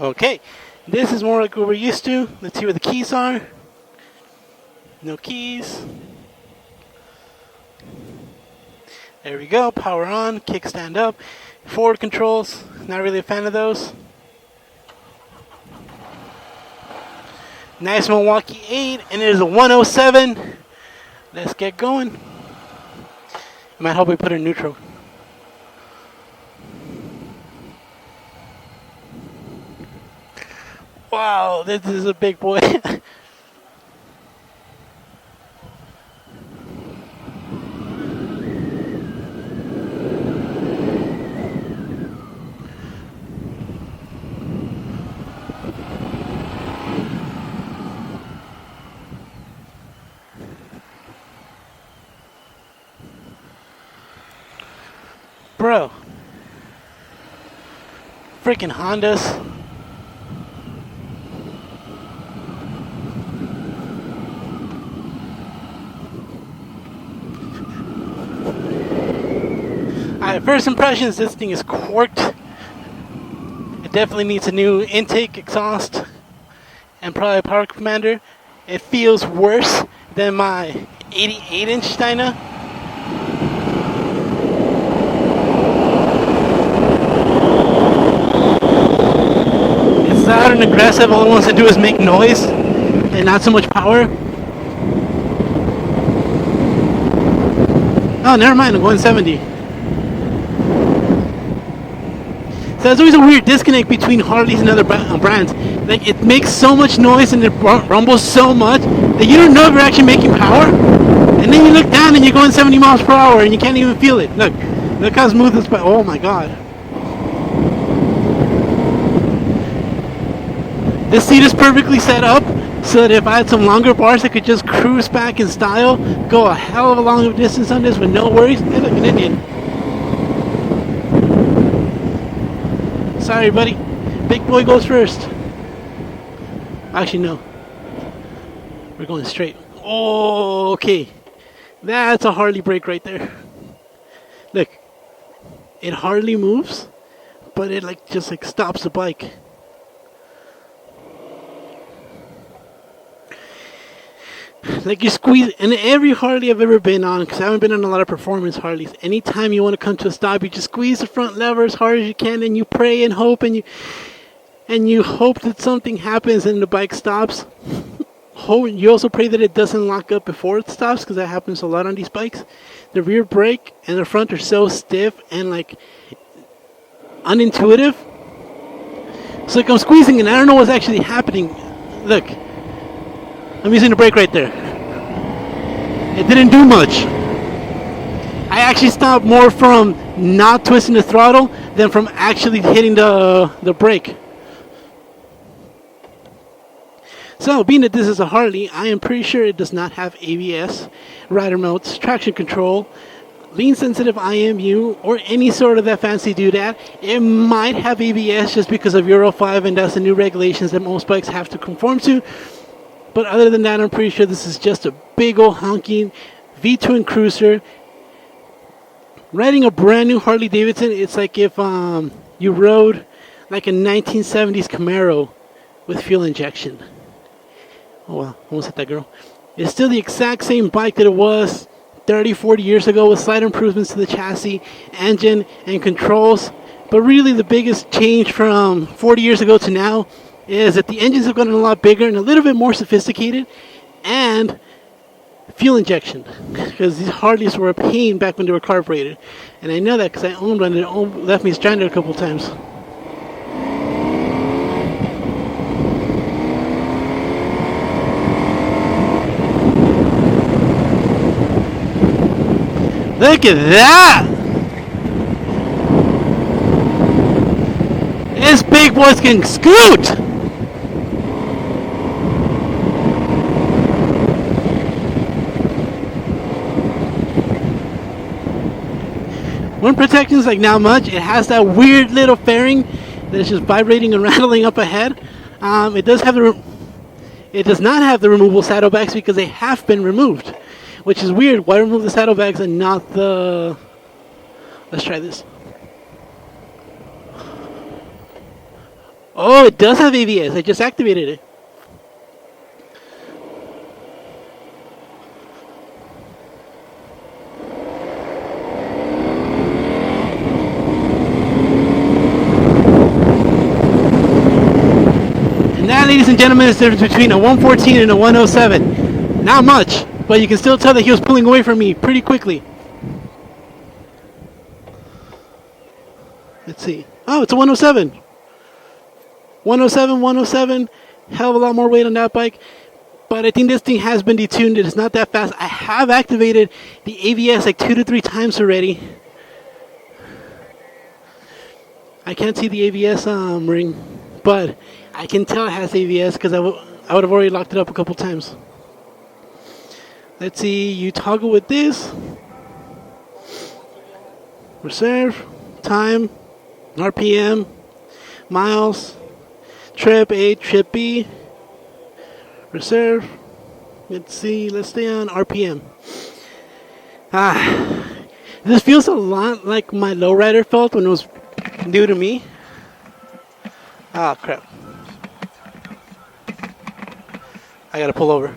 Okay, this is more like what we're used to. Let's see where the keys are. No keys. There we go, power on, kickstand up. Forward controls, not really a fan of those. Nice Milwaukee 8, and it is a 107. Let's get going. I might help we put it in neutral. Wow, this is a big boy. Bro. Freaking Hondas. Alright, first impressions, this thing is corked. It definitely needs a new intake, exhaust, and probably a power commander. It feels worse than my 88-inch Dyna. It's loud and aggressive. All it wants to do is make noise and not so much power. Oh, never mind. I'm going 70. So there's always a weird disconnect between Harleys and other brands. Like, it makes so much noise and it rumbles so much that you don't know if you're actually making power. And then you look down and you're going 70 miles per hour and you can't even feel it. Look how smooth this. Oh my god. This seat is perfectly set up so that if I had some longer bars, I could just cruise back in style, go a hell of a long distance on this with no worries. Hey, look, an Indian. Sorry, buddy. Big boy goes first. Actually, no. We're going straight. Oh, okay. That's a Harley brake right there. Look. It hardly moves, but it just stops the bike. Like you squeeze, and every Harley I've ever been on, because I haven't been on a lot of performance Harleys, anytime you want to come to a stop, you just squeeze the front lever as hard as you can, and you pray and hope, and you hope that something happens and the bike stops. You also pray that it doesn't lock up before it stops, because that happens a lot on these bikes. The rear brake and the front are so stiff and unintuitive. So I'm squeezing and I don't know what's actually happening. Look. I'm using the brake right there. It didn't do much. I actually stopped more from not twisting the throttle than from actually hitting the brake. So, being that this is a Harley, I am pretty sure it does not have ABS, rider mounts, traction control, lean sensitive IMU, or any sort of that fancy doodad. It might have ABS just because of Euro 5, and that's the new regulations that most bikes have to conform to. But other than that, I'm pretty sure this is just a big old honking V-twin cruiser. Riding a brand new Harley Davidson, it's like if you rode like a 1970s Camaro with fuel injection. Oh well, almost hit that girl. It's still the exact same bike that it was 30, 40 years ago with slight improvements to the chassis, engine, and controls. But really the biggest change from 40 years ago to now is that the engines have gotten a lot bigger and a little bit more sophisticated, and fuel injection, because these Harleys were a pain back when they were carbureted, and I know that because I owned one and it left me stranded a couple times. Look at that! This big boy's can scoot! Wind protection is not much. It has that weird little fairing that is just vibrating and rattling up ahead. It does not have the removable saddlebags because they have been removed, which is weird. Why remove the saddlebags and not the... Let's try this. Oh, it does have ABS. I just activated it. And that, ladies and gentlemen, is the difference between a 114 and a 107. Not much, but you can still tell that he was pulling away from me pretty quickly. Let's see. Oh, it's a 107. 107, 107. Hell of a lot more weight on that bike. But I think this thing has been detuned. It's not that fast. I have activated the ABS like 2 to 3 times already. I can't see the ABS ring, but I can tell it has ABS because I would have already locked it up a couple times. Let's see. You toggle with this. Reserve. Time. RPM. Miles. Trip A, Trip B. Reserve. Let's see. Let's stay on RPM. This feels a lot like my lowrider felt when it was new to me. Ah, crap. I gotta pull over.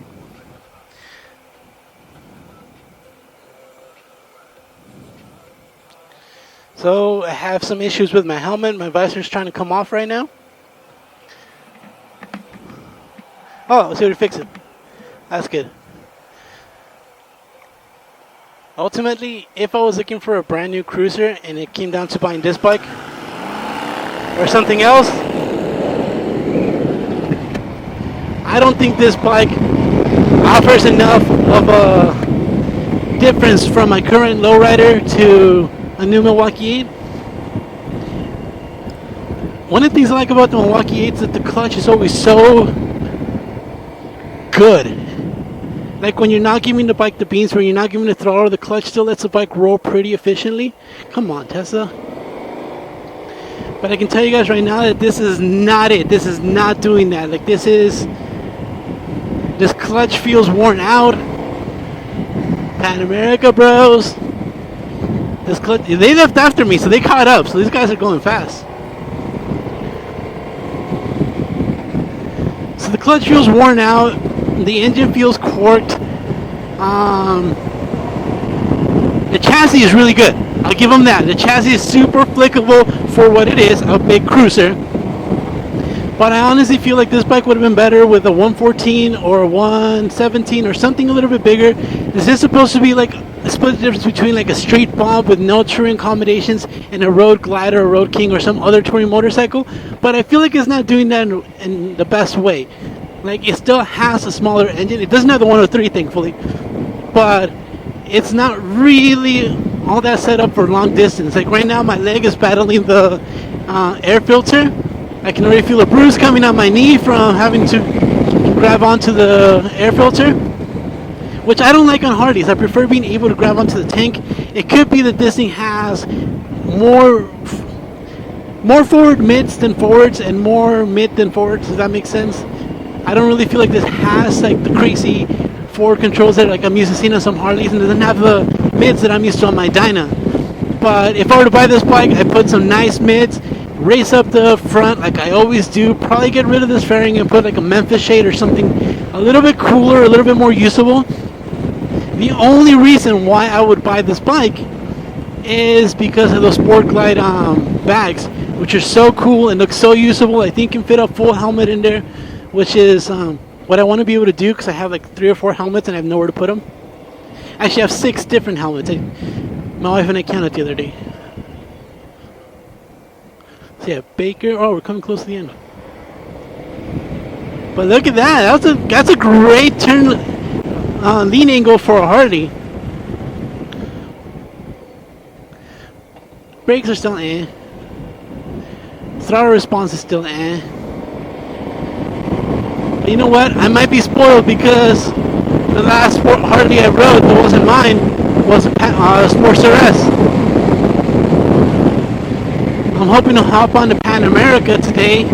So I have some issues with my helmet. My visor's trying to come off right now. Oh, let's see what to fix it. That's good. Ultimately, if I was looking for a brand new cruiser and it came down to buying this bike or something else, I don't think this bike offers enough of a difference from my current lowrider to a new Milwaukee 8. One of the things I like about the Milwaukee 8 is that the clutch is always so good. Like when you're not giving the bike the beans, when you're not giving the throttle, the clutch still lets the bike roll pretty efficiently. Come on, Tesla. But I can tell you guys right now that this is not it. This is not doing that. Like this clutch feels worn out. Pan America bros. This clutch, they left after me, so they caught up. So these guys are going fast. So the clutch feels worn out. The engine feels corked. The chassis is really good. I'll give them that. The chassis is super flickable for what it is, a big cruiser. But I honestly feel like this bike would have been better with a 114 or a 117 or something a little bit bigger. This is supposed to be like a split difference between like a straight bob with no touring accommodations and a road glider or road king or some other touring motorcycle. But I feel like it's not doing that in the best way. Like, it still has a smaller engine. It doesn't have the 103, thankfully. But it's not really all that set up for long distance. Like, right now, my leg is battling the air filter. I can already feel a bruise coming on my knee from having to grab onto the air filter, which I don't like on Harleys. I prefer being able to grab onto the tank. It could be that this thing has more forward mids than forwards and more mid than forwards. Does that make sense? I don't really feel like this has like the crazy forward controls that like I'm used to seeing on some Harleys, and it doesn't have the mids that I'm used to on my Dyna. But if I were to buy this bike, I put some nice mids, race up the front like I always do, probably get rid of this fairing and put like a Memphis shade or something a little bit cooler, a little bit more usable. The only reason why I would buy this bike is because of those Sportglide bags, which are so cool and look so usable. I think you can fit a full helmet in there, which is what I want to be able to do because I have like 3 or 4 helmets and I have nowhere to put them. Actually, I have 6 different helmets. My wife and I counted the other day. So yeah, Baker. Oh, we're coming close to the end. But look at that. That's a great turn lean angle for a Harley. Brakes are still eh. Throttle response is still eh. You know what? I might be spoiled because the last Harley I rode that wasn't mine was a Sportster S. I'm hoping to hop on the Pan America today.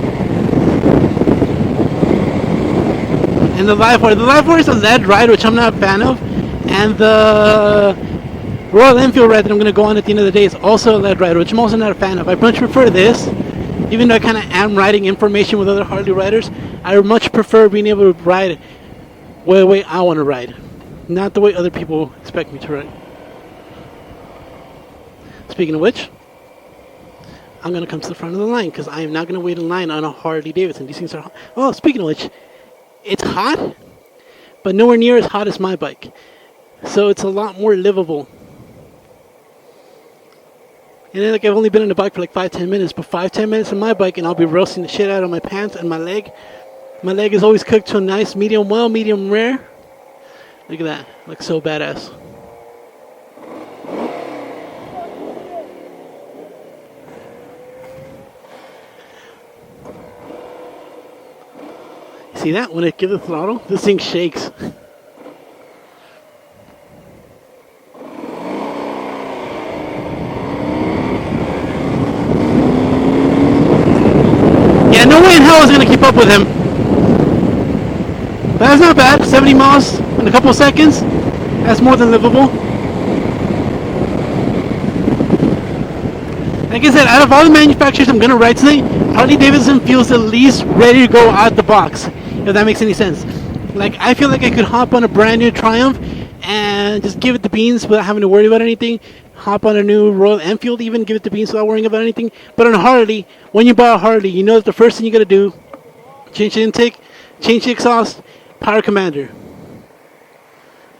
And the Live Wire. The Live Wire is a lead ride, which I'm not a fan of. And the Royal Enfield ride that I'm going to go on at the end of the day is also a lead ride, which I'm also not a fan of. I much prefer this. Even though I kind of am riding information with other Harley riders, I much prefer being able to ride the way I want to ride, not the way other people expect me to ride. Speaking of which, I'm going to come to the front of the line because I am not going to wait in line on a Harley Davidson. These things are hot. Oh, speaking of which, it's hot, but nowhere near as hot as my bike. So it's a lot more livable. And then, like, I've only been on the bike for like 5-10 minutes, but 5-10 minutes on my bike and I'll be roasting the shit out of my pants and my leg. My leg is always cooked to a nice medium well, medium rare. Look at that. Looks so badass. See that? When I give the throttle, this thing shakes. Yeah, no way in hell I was going to keep up with him. But that's not bad. 70 miles in a couple of seconds. That's more than livable. Like I said, out of all the manufacturers I'm going to ride today, Harley Davidson feels the least ready to go out the box. If that makes any sense. Like, I feel like I could hop on a brand new Triumph and just give it the beans without having to worry about anything. Hop on a new Royal Enfield, even give it the beans without worrying about anything. But on a Harley, when you buy a Harley, you know that the first thing you got to do, change the intake, change the exhaust, power commander.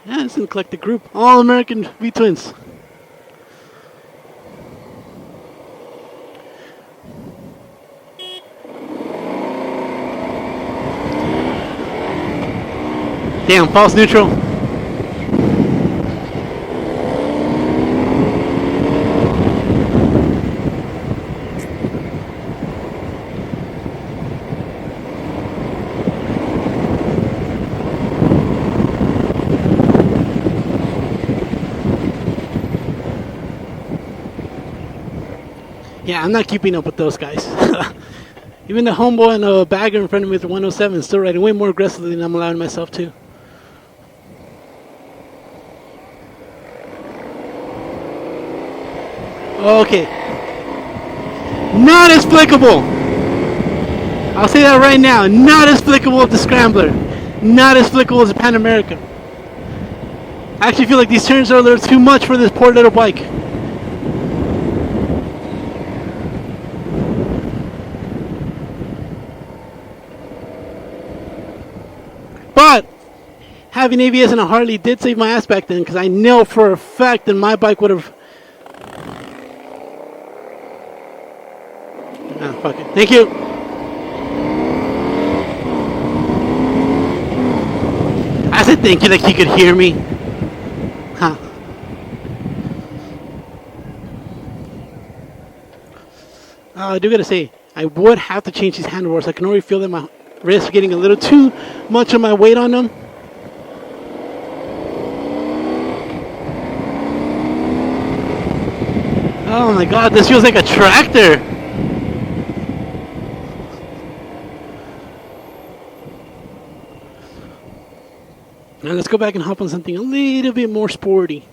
Yeah, it's an eclectic group. All American V-twins. Damn, false neutral. Yeah, I'm not keeping up with those guys. Even the homeboy and a bagger in front of me with the 107 is still riding way more aggressively than I'm allowing myself to. Okay. Not as flickable. I'll say that right now. Not as flickable as the Scrambler. Not as flickable as the Pan America. I actually feel like these turns are a little too much for this poor little bike. But having ABS in a Harley did save my ass back then, because I know for a fact that my bike would have... Ah, fuck it. Thank you. I said thank you like he could hear me. Huh. I do gotta say, I would have to change these handlebars. I can already feel that my wrists are getting a little too much of my weight on them. Oh my god, this feels like a tractor. Now let's go back and hop on something a little bit more sporty.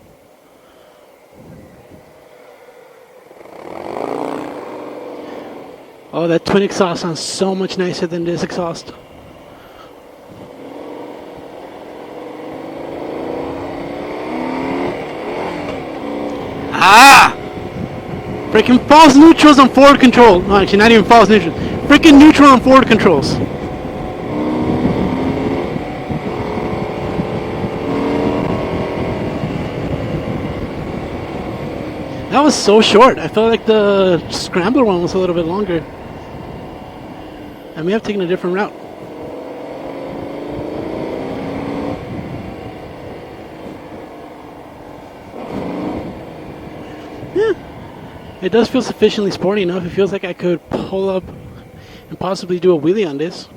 Oh, that twin exhaust sounds so much nicer than this exhaust. Ah! Freaking false neutrals on forward control. No, actually, not even false neutrals. Freaking neutral on forward controls. That was so short. I felt like the Scrambler one was a little bit longer. I may have taken a different route. Yeah. It does feel sufficiently sporty enough. It feels like I could pull up and possibly do a wheelie on this.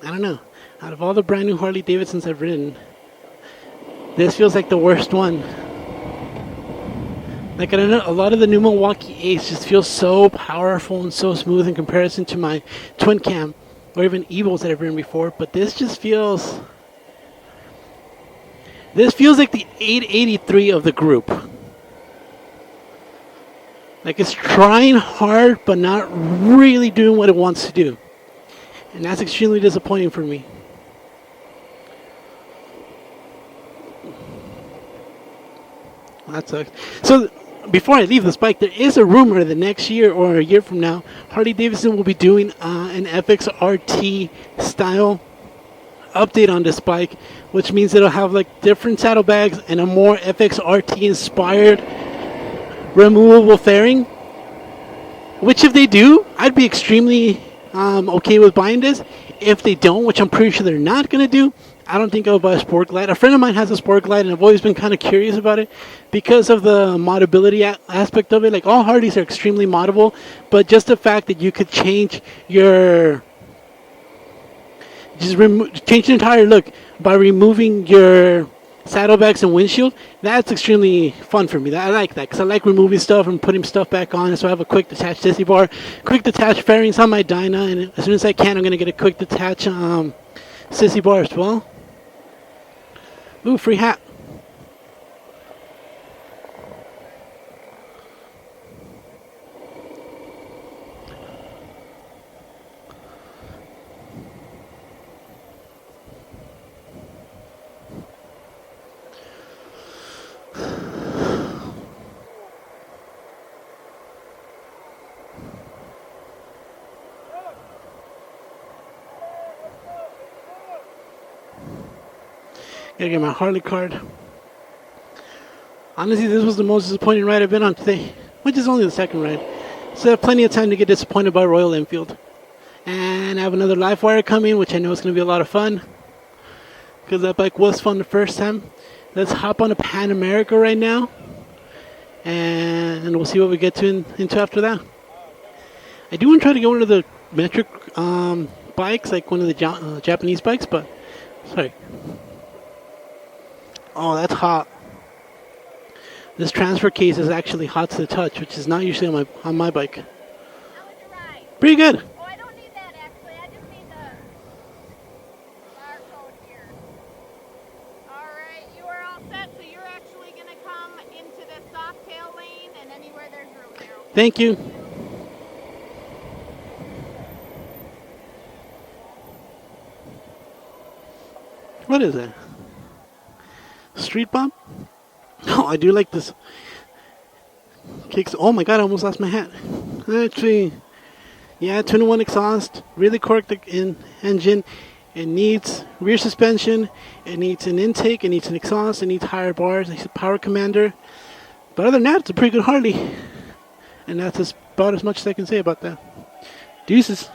I don't know. Out of all the brand new Harley Davidsons I've ridden, this feels like the worst one. Like, I don't know, a lot of the new Milwaukee Ace just feels so powerful and so smooth in comparison to my twin cam or even Evos that I've ridden before, but this just feels... This feels like the 883 of the group. Like it's trying hard, but not really doing what it wants to do. And that's extremely disappointing for me. That sucks. So before I leave this bike, there is a rumor that next year or a year from now, Harley Davidson will be doing an FXRT style update on this bike, which means it'll have like different saddlebags and a more FXRT inspired removable fairing. Which if they do, I'd be extremely okay with buying this. If they don't, which I'm pretty sure they're not going to do, I don't think I'll buy a Sportglide. A friend of mine has a Sportglide, and I've always been kind of curious about it because of the moddability aspect of it. Like, all Harleys are extremely moddable, but just the fact that you could change your... change the entire look by removing your saddlebags and windshield, that's extremely fun for me. I like that because I like removing stuff and putting stuff back on. So I have a quick detach sissy bar, quick detach fairings on my Dyna, and as soon as I can, I'm going to get a quick detach sissy bar as well. Ooh, free hat. Gotta get my Harley card. Honestly, this was the most disappointing ride I've been on today, which is only the second ride. So I have plenty of time to get disappointed by Royal Enfield. And I have another live wire coming, which I know is going to be a lot of fun, because that bike was fun the first time. Let's hop on a Pan America right now, and we'll see what we get into after that. I do want to try to get one of the metric bikes, like one of the Japanese bikes, but sorry. Oh, that's hot. This transfer case is actually hot to the touch, which is not usually on my bike. How was your ride? Pretty good. Oh, I don't need that actually. I just need the barcode here. Alright, you are all set, so you're actually going to come into the soft tail lane and anywhere there's room there. Okay? Thank you. What is that? Street bump? Oh, I do like this. Kicks. Oh my god, I almost lost my hat. Actually, yeah, 2-in-1 exhaust, really corked engine. It needs rear suspension. It needs an intake. It needs an exhaust. It needs higher bars. It needs a power commander. But other than that, it's a pretty good Harley. And that's about as much as I can say about that. Deuces.